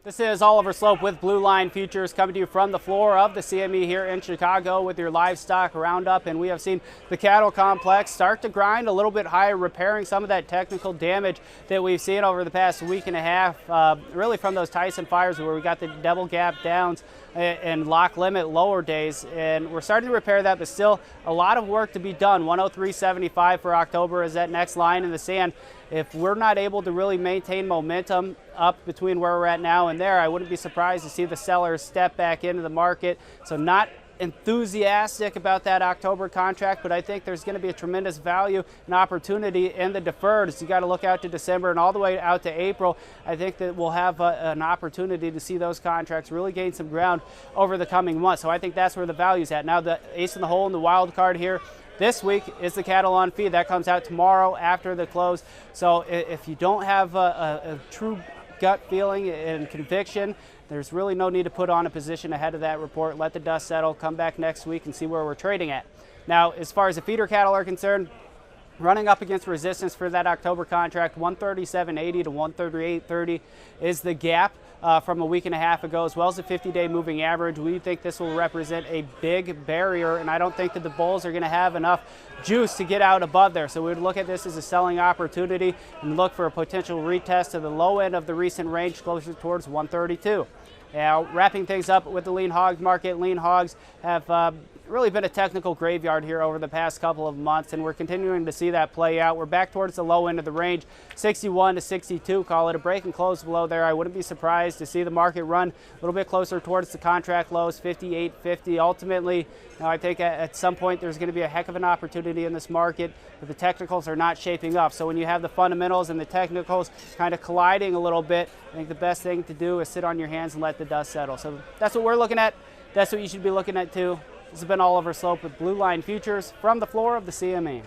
This is Oliver Slope with Blue Line Futures coming to you from the floor of the CME here in Chicago with your livestock roundup. And we have seen the cattle complex start to grind a little bit higher, repairing some of that technical damage that we've seen over the past week and a half, really from those Tyson fires where we got the double gap downs and lock limit lower days. And we're starting to repair that, but still a lot of work to be done. 103.75 for October is that next line in the sand. If we're not able to really maintain momentum up between where we're at now and there, I wouldn't be surprised to see the sellers step back into the market. So not enthusiastic about that October contract, but I think there's going to be a tremendous value and opportunity in the deferred. So you got to look out to December and all the way out to April. I think that we'll have an opportunity to see those contracts really gain some ground over the coming months. So I think that's where the value's at. Now the ace in the hole in the wild card here this week is the cattle on feed. That comes out tomorrow after the close. So if you don't have a true gut feeling and conviction, there's really no need to put on a position ahead of that report. Let the dust settle, come back next week and see where we're trading at. Now, as far as the feeder cattle are concerned, running up against resistance for that October contract, 137.80 to 138.30 is the gap from a week and a half ago, as well as the 50-day moving average. We think this will represent a big barrier, and I don't think that the bulls are going to have enough juice to get out above there. So we would look at this as a selling opportunity and look for a potential retest to the low end of the recent range, closer towards 132. Now, wrapping things up with the lean hog market, lean hogs have really been a technical graveyard here over the past couple of months, and we're continuing to see that play out. We're back towards the low end of the range, 61 to 62, call it a break and close below there. I wouldn't be surprised to see the market run a little bit closer towards the contract lows, 58.50. Ultimately, I think at some point there's going to be a heck of an opportunity in this market, but the technicals are not shaping up. So when you have the fundamentals and the technicals kind of colliding a little bit, I think the best thing to do is sit on your hands and let the dust settle. So that's what we're looking at. That's what you should be looking at too. This has been Oliver Slope with Blue Line Futures from the floor of the CME.